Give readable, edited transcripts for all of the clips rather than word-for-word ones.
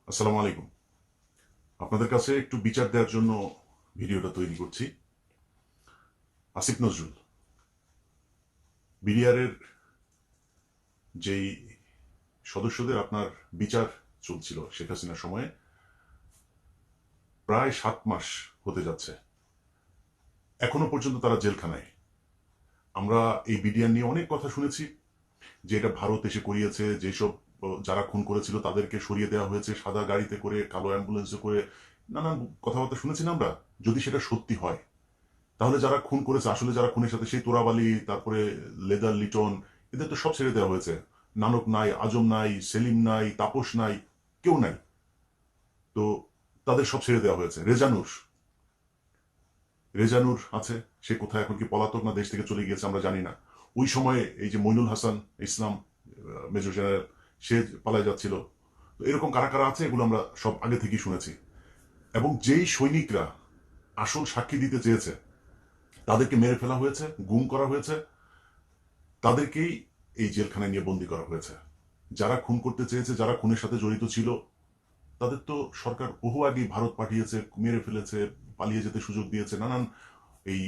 আসসালামু আলাইকুম। আপনাদের কাছে একটু বিচার দেওয়ার জন্য ভিডিওটা তৈরি করছি। আসিফ নজরুল বিডিআরের যেই সদস্যদের আপনার বিচার চলছিল শেখ হাসিনার সময়ে, প্রায় 7 মাস হতে যাচ্ছে, এখনো পর্যন্ত তারা জেলখানায়। আমরা এই বিডিআর নিয়ে অনেক কথা শুনেছি যে এটা ভারত এসে করিয়েছে, যেসব যারা খুন করেছিল তাদেরকে সরিয়ে দেওয়া হয়েছে সাদা গাড়িতে করে, কালো অ্যাম্বুলেন্সে করে, নানান কথাবার্তা শুনেছি না আমরা। যদি সেটা সত্যি হয়, তাহলে যারা খুন করেছে, আসলে যারা খুনের সাথে, সেই তোরাবালি, তারপরে লেদার লিটন, এদের তো সব ছেড়ে দেওয়া হয়েছে। নানক নাই, আজম নাই, সেলিম নাই, তাপস নাই, কেউ নাই। তো তাদের সব ছেড়ে দেওয়া হয়েছে। রেজানুর আছে, সে কোথায় এখন, কি পলাতক না দেশ থেকে চলে গিয়েছে আমরা জানি না। ওই সময়ে এই যে মইনুল হাসান ইসলাম, মেজর জেনারেল, সে পালায় যাচ্ছিল। তো এরকম কারা কারা আছে এগুলো আমরা সব আগে থেকেই শুনেছি। এবং যেই সৈনিকরা আসল সাক্ষী দিতে চেয়েছে তাদেরকে মেরে ফেলা হয়েছে, গুম করা হয়েছে, তাদেরকেই এই জেলখানায় নিয়ে বন্দি করা হয়েছে। যারা খুন করতে চেয়েছে, যারা খুনের সাথে জড়িত ছিল, তাদের তো সরকার বহু আগেই ভারত পাঠিয়েছে, মেরে ফেলেছে, পালিয়ে যেতে সুযোগ দিয়েছে। নানান এই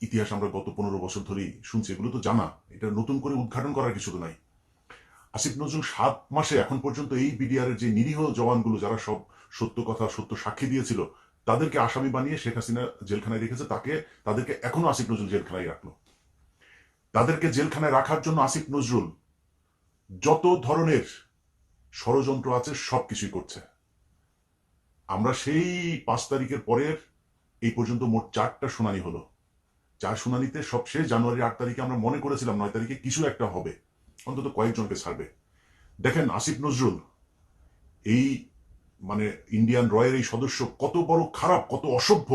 ইতিহাস আমরা গত 15 বছর ধরেই শুনছি, এগুলো তো জানা, এটা নতুন করে উদ্ঘাটন করার কিছু তো নাই। আসিফ নজরুল 7 মাসে এখন পর্যন্ত এই বিডিআর এর যে নিরীহ জওয়ানগুলো, যারা সব সত্য কথা, সত্য সাক্ষী দিয়েছিল, তাদেরকে আসামি বানিয়ে শেখ হাসিনা জেলখানায় রেখেছে। তাদেরকে এখনো আসিফ নজরুল জেলখানায় রাখলো। তাদেরকে জেলখানায় রাখার জন্য আসিফ নজরুল যত ধরনের ষড়যন্ত্র আছে সবকিছুই করছে। আমরা সেই 5 তারিখের পরের এই পর্যন্ত মোট 4টা শুনানি হলো। 4 শুনানিতে সবশেষ জানুয়ারির 8 তারিখে আমরা মনে করেছিলাম 9 তারিখে কিছু একটা হবে, অন্তত কয়েকজনকে ছাড়বে। দেখেন আসিফ নজরুল এই মানে ইন্ডিয়ান রয়ের এই সদস্য কত বড় খারাপ, কত অসভ্য।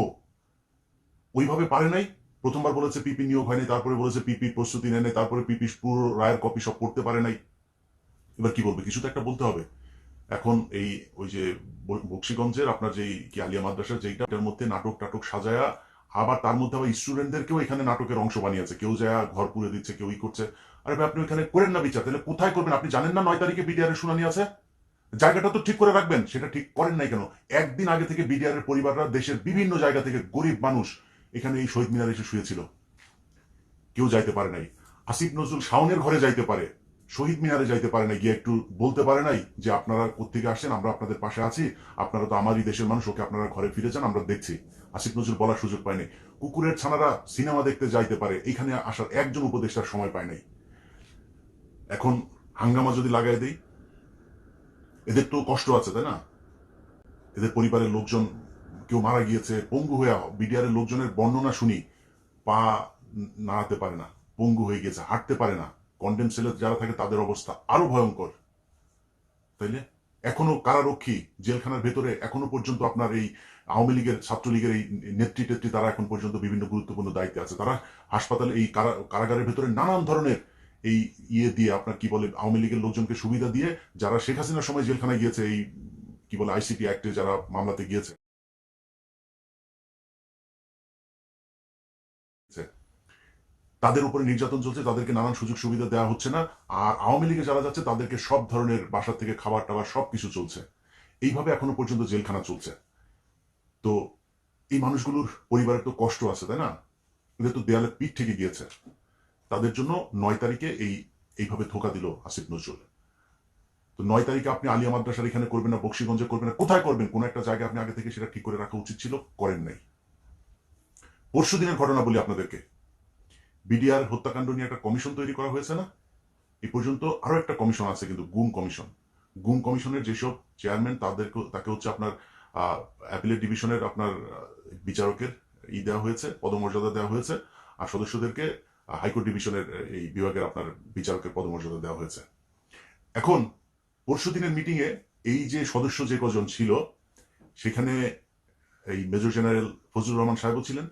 ওইভাবে পারে নাই। প্রথমবার বলেছে পিপি নিয়োগ হয়নি, তারপরে বলেছে পিপি প্রস্তুতি নেয় নাই, তারপরে পিপি পুরো রায়ের কপি সব পড়তে পারে নাই। এবার কি বলবে, কিছু তো একটা বলতে হবে। এখন এই ওই যে বক্সিগঞ্জের আপনার যেই কি আলিয়া মাদ্রাসার যেইটার মধ্যে নাটক টাটক সাজায়া, আবার তার মধ্যে আবার স্টুডেন্টদেরকেও এখানে নাটকের অংশ বানিয়েছে, কেউ যায় ঘর পুড়ে দিচ্ছে, কেউ ই করছে। আরে ভাই, আপনি ওইখানে করেন না বিচার, তাহলে কোথায় করবেন? আপনি জানেন না 9 তারিখে বিডিআর এর শুনানি আছে? জায়গাটা তো ঠিক করে রাখবেন, সেটা ঠিক করেন নাই কেন? একদিন আগে থেকে বিডিআর এর পরিবাররা দেশের বিভিন্ন জায়গা থেকে গরিব মানুষ এখানে এই শহীদ মিনারে এসে শুয়েছিল, কেউ যাইতে পারে নাই। আসিফ নজরুল শাওনের ঘরে যাইতে পারে, শহীদ মিনারে যাইতে পারে নাই, গিয়ে একটু বলতে পারে নাই যে আপনারা কোথেকে আসেন, আমরা আপনাদের পাশে আছি, আপনারা তো আমারই দেশের মানুষ, ওকে আপনারা ঘরে ফিরে যান, আমরা দেখছি। আসিফ নজরুল বলার সুযোগ পায়নি। কুকুরের ছানারা সিনেমা দেখতে যাইতে পারে, এখানে আসার একজন উপদেষ্টার সময় পায় নাই। এখন হাঙ্গামা যদি লাগাই দেই, এদের তো কষ্ট আছে তাই না? এদের পরিবারের লোকজন, কেউ মারা গিয়েছে, পঙ্গু হয়ে, বিডিআর এর লোকজনের বর্ণনা শুনি, পা নাড়াতে পারে না, পঙ্গু হয়ে গেছে, হাঁটতে পারে না। কন্ডেম সেলে যারা থাকে তাদের অবস্থা আরো ভয়ঙ্কর। তাইলে এখনো কারারক্ষী জেলখানার ভেতরে, এখনো পর্যন্ত আপনার এই আওয়ামী লীগের, ছাত্রলীগের এই নেত্রী টেত্রী, তারা এখন পর্যন্ত বিভিন্ন গুরুত্বপূর্ণ দায়িত্বে আছে। তারা হাসপাতালে, এই কারাগারের ভেতরে নানান ধরনের এই ইয়ে দিয়ে, আপনার কি বলে, আওয়ামী লীগের লোকজনকে সুবিধা দিয়ে, যারা শেখ হাসিনার সময় জেলখানায় গিয়েছে, এই কি বলে আইসিটি অ্যাক্টে যারা মামলাতে গিয়েছে, তাদের উপরে নির্যাতন চলছে, তাদেরকে নানান সুযোগ সুবিধা দেওয়া হচ্ছে না। আর আওয়ামী লীগে যারা যাচ্ছে তাদেরকে সব ধরনের বাসা থেকে খাবার টাবার সবকিছু চলছে। এইভাবে এখনো পর্যন্ত জেলখানা চলছে। তো এই মানুষগুলোর পরিবারের তো কষ্ট আছে তাই না? এদের তো দেয়ালে পিঠ থেকে গিয়েছে। তাদের জন্য 9 তারিখে এইভাবে ধোকা দিল আসিফ নজরুল। তো 9 তারিখে আপনি আলিয়া মাদ্রাসার এখানে করবেন না, বক্সিগঞ্জে করবেন না, কোথায় করবেন? কোন একটা জায়গায় আপনি আগে থেকে সেটা ঠিক করে রাখা উচিত ছিল, করেন নাই। পরশু দিনের ঘটনা বলি আপনাদেরকে। বিডিআর হত্যাকাণ্ড নিয়ে একটা কমিশন তৈরি করা হয়েছে না? এই পর্যন্ত আরো একটা কমিশন আছে, কিন্তু গুম কমিশন। গুম কমিশনের যেসব চেয়ারম্যান, তাকে হচ্ছে আপনার অ্যাপিলেট ডিভিশনের আপনার বিচারকের দেওয়া হয়েছে, পদমর্যাদা দেওয়া হয়েছে। আর সদস্যদেরকে হাইকোর্ট ডিভিশনের এই বিভাগের আপনার বিচারকের পদমর্যাদা দেওয়া হয়েছে। এখন পরশু দিনের মিটিং এ এই যে সদস্য যে কজন ছিল, সেখানে এই মেজর জেনারেল ফজলুর রহমান সাহেবও ছিলেন।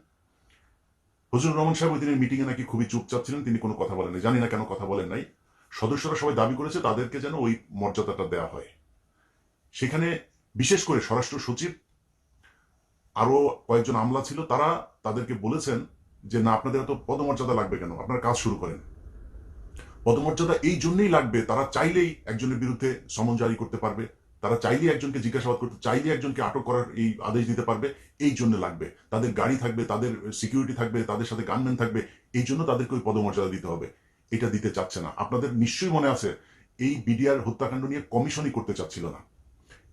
ফজলুর রহমান সাহেব ওই দিনের মিটিং এ নাকি খুবই চুপচাপ ছিলেন, তিনি কোনো কথা বলেন নাই, জানি না কেন কথা বলেন নাই। সদস্যরা সবাই দাবি করেছে তাদেরকে যেন ওই মর্যাদাটা দেওয়া হয়। সেখানে বিশেষ করে স্বরাষ্ট্র সচিব, আরো কয়েকজন আমলা ছিল, তারা তাদেরকে বলেছেন যে না, আপনাদের এত পদমর্যাদা লাগবে কেন, আপনারা কাজ শুরু করেন। পদমর্যাদা এই জন্যই লাগবে, তারা চাইলেই একজনের বিরুদ্ধে সমন জারি করতে পারবে, তারা চাইলে একজনকে জিজ্ঞাসাবাদ করতে, চাইলে একজনকে আটক করার এই আদেশ দিতে পারবে। এই জন্য লাগবে, তাদের গাড়ি থাকবে, তাদের সিকিউরিটি থাকবে, তাদের সাথে গানম্যান থাকবে, এই জন্য তাদেরকে ওই পদমর্যাদা দিতে হবে। এটা দিতে চাচ্ছে না। আপনাদের নিশ্চয়ই মনে আছে এই বিডিআর হত্যাকাণ্ড নিয়ে কমিশনই করতে চাচ্ছিল না।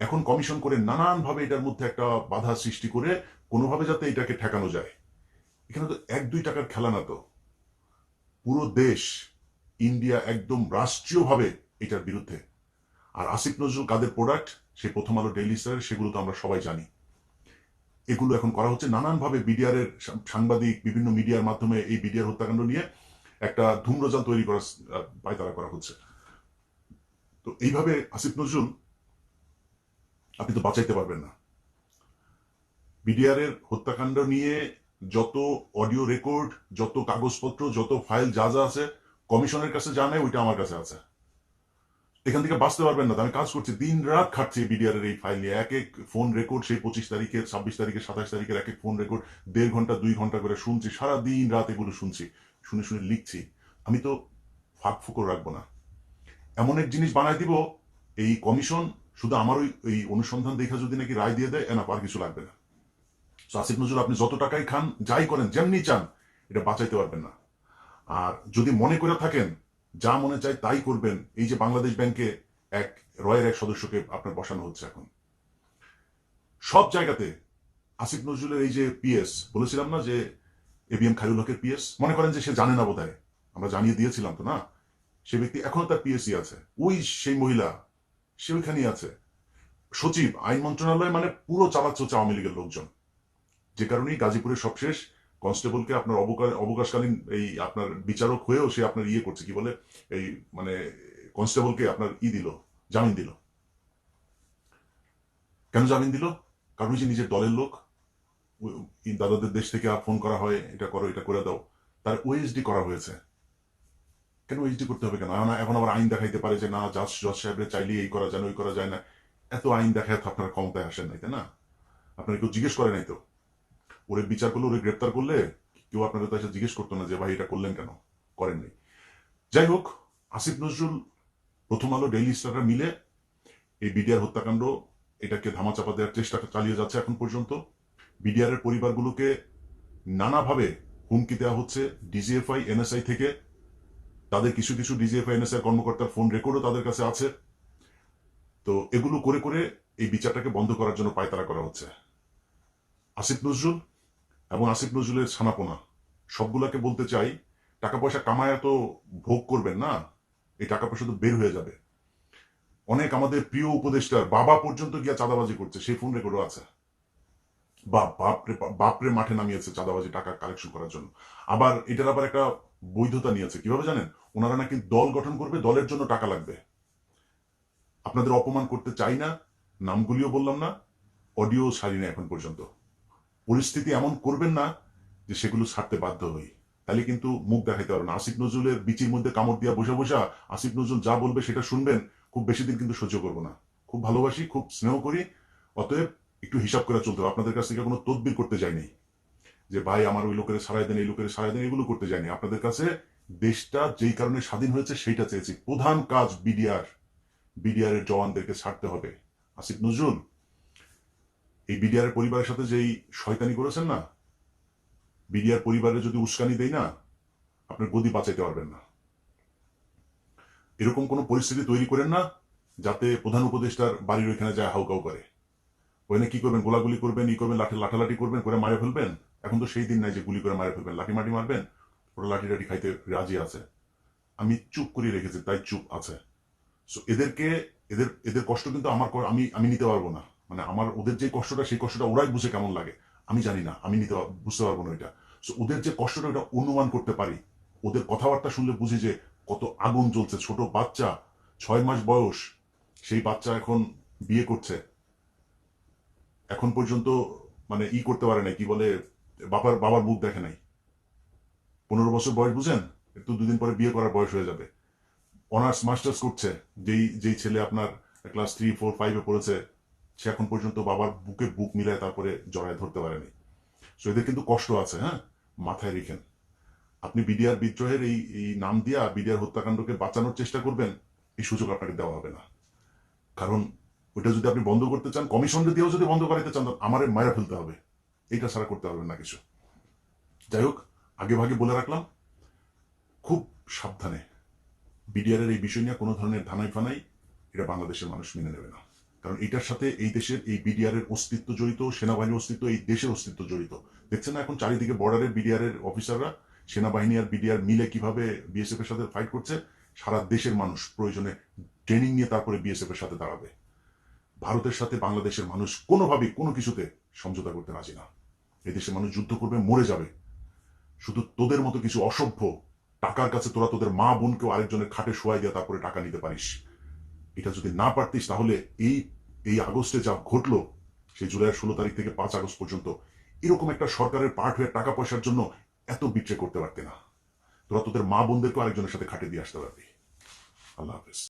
এখন কমিশন করে নানানভাবে এটার মধ্যে একটা বাধা সৃষ্টি করে কোনোভাবে যাতে এটাকে ঠেকানো যায়। এখানে তো 1-2 টাকার খেলা না, তো পুরো দেশ, ইন্ডিয়া একদম রাষ্ট্রীয়ভাবে এটার বিরুদ্ধে। আর আসিফ নজরুল কাদের প্রোডাক্ট, সে প্রথম আলো ডেইলি স্টার, সেগুলো তো আমরা সবাই জানি। এগুলো এখন করা হচ্ছে নানানভাবে, বিডিআর এর সাংবাদিক বিভিন্ন মিডিয়ার মাধ্যমে এই বিডিআর হত্যাকাণ্ড নিয়ে একটা ধূম্রজাল তৈরি করার পায়তারা করা হচ্ছে। তো এইভাবে আসিফ নজরুল আপনি তো বাঁচাইতে পারবেন না। বিডিআর এর হত্যাকাণ্ড নিয়ে যত অডিও রেকর্ড, যত কাগজপত্র, যত ফাইল যা যা আছে, কমিশনের কাছে যা নেই ওইটা আমার কাছে আছে। এখান থেকে বাঁচতে পারবেন না। আমি কাজ করছি, দিন রাত খাটছি বিডিআর এর এই ফাইল নিয়ে। এক এক ফোন রেকর্ড, সেই 25 তারিখের, 26 তারিখের, 27 তারিখের এক এক ফোন রেকর্ড 1.5 ঘন্টা 2 ঘন্টা করে শুনছি, সারা দিন রাত এগুলো শুনছি, শুনে শুনে লিখছি। আমি তো ফাঁক ফুকর রাখবো না। এমন এক জিনিস বানায় দিব, এই কমিশন শুধু আমার ওই অনুসন্ধান দেখা যদি নাকি রায় দিয়ে দেয়, না আর কিছু লাগবে না। আসিফ নজরুল আপনি যত টাকাই খান, যাই করেন, যেমনি চান, এটা বাঁচাইতে পারবেন না। আর যদি মনে করে থাকেন যা মনে চায় তাই করবেন, এই যে বাংলাদেশ ব্যাংকে এক রয়ের এক সদস্যকে আপনার বসানো হচ্ছে এখন সব জায়গাতে। আসিফ নজরুলের এই যে পিএস বলেছিলাম না, যে এবিএম খায়রুল হকের পিএস, মনে করেন যে সে জানে না বোধহয়, আমরা জানিয়ে দিয়েছিলাম তো না, সে ব্যক্তি এখনো তার পিএসই আছে, ওই সেই মহিলা সে ওইখানেই আছে। সচিব আইন মন্ত্রণালয় মানে পুরো চালাচ্ছে হচ্ছে আওয়ামী লীগের লোকজন। যে কারণেই গাজীপুরের সবশেষ কনস্টেবলকে আপনার অবকাশকালীন এই আপনার বিচারক হয়েও সে আপনার ইয়ে করছে, কি বলে, এই মানে কনস্টেবলকে আপনার দিল, জামিন দিল। কেন জামিন দিল? কারণ যে নিজের দলের লোক, দাদাদের দেশ থেকে ফোন করা হয়, এটা করো, এটা করে দাও, তার ওএসডি করা হয়েছে। কেন ওএসডি করতে হবে কেন? এখন আবার আইন দেখাইতে পারে যে না, জজ সাহেবের চাইলে এই করা যায় না, ওই করা যায় না। এত আইন দেখায় তো আপনার ক্ষমতায় আসেন নাই, তাই না? আপনার কেউ জিজ্ঞেস করে নাই তো। ওরে বিচার করলে, ওরে গ্রেপ্তার করলে কেউ আপনাদের তো এসে জিজ্ঞেস করতো না যে ভাই এটা করলেন কেন, করেননি। যাই হোক, আসিফ নজরুল, প্রথম আলো, ডেইলি স্টাররা মিলে এই বিডিআর হত্যাকাণ্ড এটাকে ধামাচাপা দেওয়ার চেষ্টা চালিয়ে যাচ্ছে এখন পর্যন্ত। বিডিআর এর পরিবারগুলোকে নানাভাবে হুমকি দেওয়া হচ্ছে, ডিজিএফআই, এনএসআই থেকে। তাদের কিছু কিছু ডিজিএফআই, এনএসআই কর্মকর্তার ফোন রেকর্ডও তাদের কাছে আছে। তো এগুলো করে করে এই বিচারটাকে বন্ধ করার জন্য পায়তারা করা হচ্ছে। আসিফ নজরুল এবং আসিফ নজরুলের ছানাপোনা সবগুলাকে বলতে চাই, টাকা পয়সা কামায় তো ভোগ করবেন না, এই টাকা পয়সা তো বের হয়ে যাবে। অনেক আমাদের প্রিয় উপদেষ্টার বাবা পর্যন্ত গিয়া চাঁদাবাজি করছে, সেই ফোন রেকর্ডও আছে। বাপরে মাঠে নামিয়েছে চাঁদাবাজি টাকা কালেকশন করার জন্য। আবার এটার আবার একটা বৈধতা নিয়েছে, কিভাবে জানেন? ওনারা নাকি দল গঠন করবে, দলের জন্য টাকা লাগবে। আপনাদের অপমান করতে চাই না, নামগুলিও বললাম না, অডিও ছাড়ি না এখন পর্যন্ত। পরিস্থিতি এমন করবেন না যে সেগুলো ছাড়তে বাধ্য হই, তাহলে কিন্তু মুখ দেখাইতে পারবেন না। আসিফ নজরুলের বিচির মধ্যে কামড় দিয়া বসে বসা আসিফ নজরুল যা বলবে সেটা শুনবেন, খুব বেশি দিন কিন্তু সহ্য করবো না। খুব ভালোবাসি, খুব স্নেহ করি, অতএব একটু হিসাব করে চলতে হবে। আপনাদের কাছ থেকে কোনো তদবির করতে যায়নি যে ভাই আমার ওই লোকের সারাই দেন, এই লোকের সারাই দেন, এগুলো করতে যায়নি। আপনাদের কাছে দেশটা যেই কারণে স্বাধীন হয়েছে সেইটা চেয়েছি। প্রধান কাজ বিডিআর এর জওয়ানদেরকে ছাড়তে হবে। আসিফ নজরুল এই বিডিআর এর পরিবারের সাথে যেই শয়তানি করেছেন না, বিডিআর পরিবারে যদি উস্কানি দেয় না, আপনার গদি বাঁচাইতে পারবেন না। এরকম কোন পরিস্থিতি তৈরি করেন না যাতে প্রধান উপদেষ্টার বাড়ির ওইখানে যায় হাউকাউ করে। ওখানে কি করবেন? গোলাগুলি করবেন, ই করবেন, লাঠালাঠি করবেন, করে মারে ফেলবেন। এখন তো সেই দিন নাই যে গুলি করে মারে ফেলবেন, লাঠি মাটি মারবেন। ওরা লাঠি টাঠি খাইতে রাজি আছে। আমি চুপ করে রেখেছি, তাই চুপ আছে। সো এদেরকে, এদের কষ্ট কিন্তু আমি নিতে পারবো না। মানে আমার ওদের যে কষ্টটা, সেই কষ্টটা ওরাই বুঝে কেমন লাগে আমি জানি না, আমি বুঝতে পারবো না ওইটা। সো ওদের যে কষ্টটা, ওটা অনুমান করতে পারি। ওদের কথাবার্তা শুনলে বুঝি যে কত আগুন জ্বলছে। ছোট বাচ্চা, 6 মাস বয়স, সেই বাচ্চা এখন বিয়ে করছে, এখন পর্যন্ত মানে করতে পারে নাই, কি বলে, বাবার মুখ দেখে নাই। 15 বছর বয়স, বুঝেন? একটু 2 দিন পরে বিয়ে করার বয়স হয়ে যাবে। অনার্স মাস্টার্স করছে, যেই ছেলে আপনার ক্লাস 3, 4, 5-এ পড়েছে, সে এখন পর্যন্ত বাবার বুকে বুক মিলায় তারপরে জড়ায় ধরতে পারেনি। সো এদের কিন্তু কষ্ট আছে, হ্যাঁ, মাথায় রেখেন। আপনি বিডিআর বিদ্রোহের এই নাম দিয়া বিডিআর হত্যাকাণ্ডকে বাঁচানোর চেষ্টা করবেন, এই সুযোগ আপনাকে দেওয়া হবে না। কারণ ওইটা যদি আপনি বন্ধ করতে চান, কমিশন দিয়েও যদি বন্ধ করাইতে চান, আমারে মায়েরা ফেলতে হবে, এইটা ছাড়া করতে পারবেন না কিছু। যাই হোক, আগে ভাগে বলে রাখলাম, খুব সাবধানে বিডিআরের এই বিষয় নিয়ে কোনো ধরনের ধানাই ফানাই এটা বাংলাদেশের মানুষ মেনে নেবে না। কারণ এটার সাথে এই দেশের এই বিডিআরের অস্তিত্ব জড়িত, সেনাবাহিনীর অস্তিত্ব, এই দেশের অস্তিত্ব জড়িত। দেখছেন না এখন চারিদিকে বর্ডারের বিডিআরের অফিসাররা সেনাবাহিনী আর বিডিআর মিলে কিভাবে বিএসএফ এর সাথে ফাইট করছে। সারা দেশের মানুষ প্রয়োজনে ট্রেনিং নিয়ে তারপরে বিএসএফ এর সাথে দাঁড়াবে। ভারতের সাথে বাংলাদেশের মানুষ কোনোভাবেই কোনো কিছুতে সমঝোতা করতে রাজি না। এই দেশের মানুষ যুদ্ধ করবে, মরে যাবে। শুধু তোদের মতো কিছু অসভ্য টাকার কাছে তোরা তোদের মা বোনকেও আরেকজনের খাটে শোয়াই দিয়ে তারপরে টাকা নিতে পারিস। এটা যদি না পারতিস তাহলে এই এই আগস্টে যা ঘটলো, সেই জুলাইয়ের 16 তারিখ থেকে 5 আগস্ট পর্যন্ত, এরকম একটা সরকারের পার্ট হয়ে টাকা পয়সার জন্য এত বিট্রে করতে পারতে না। তোরা তোদের মা বোনদেরকেও আরেকজনের সাথে খাটে দিয়ে আসতে পারবি। আল্লাহ হাফেজ।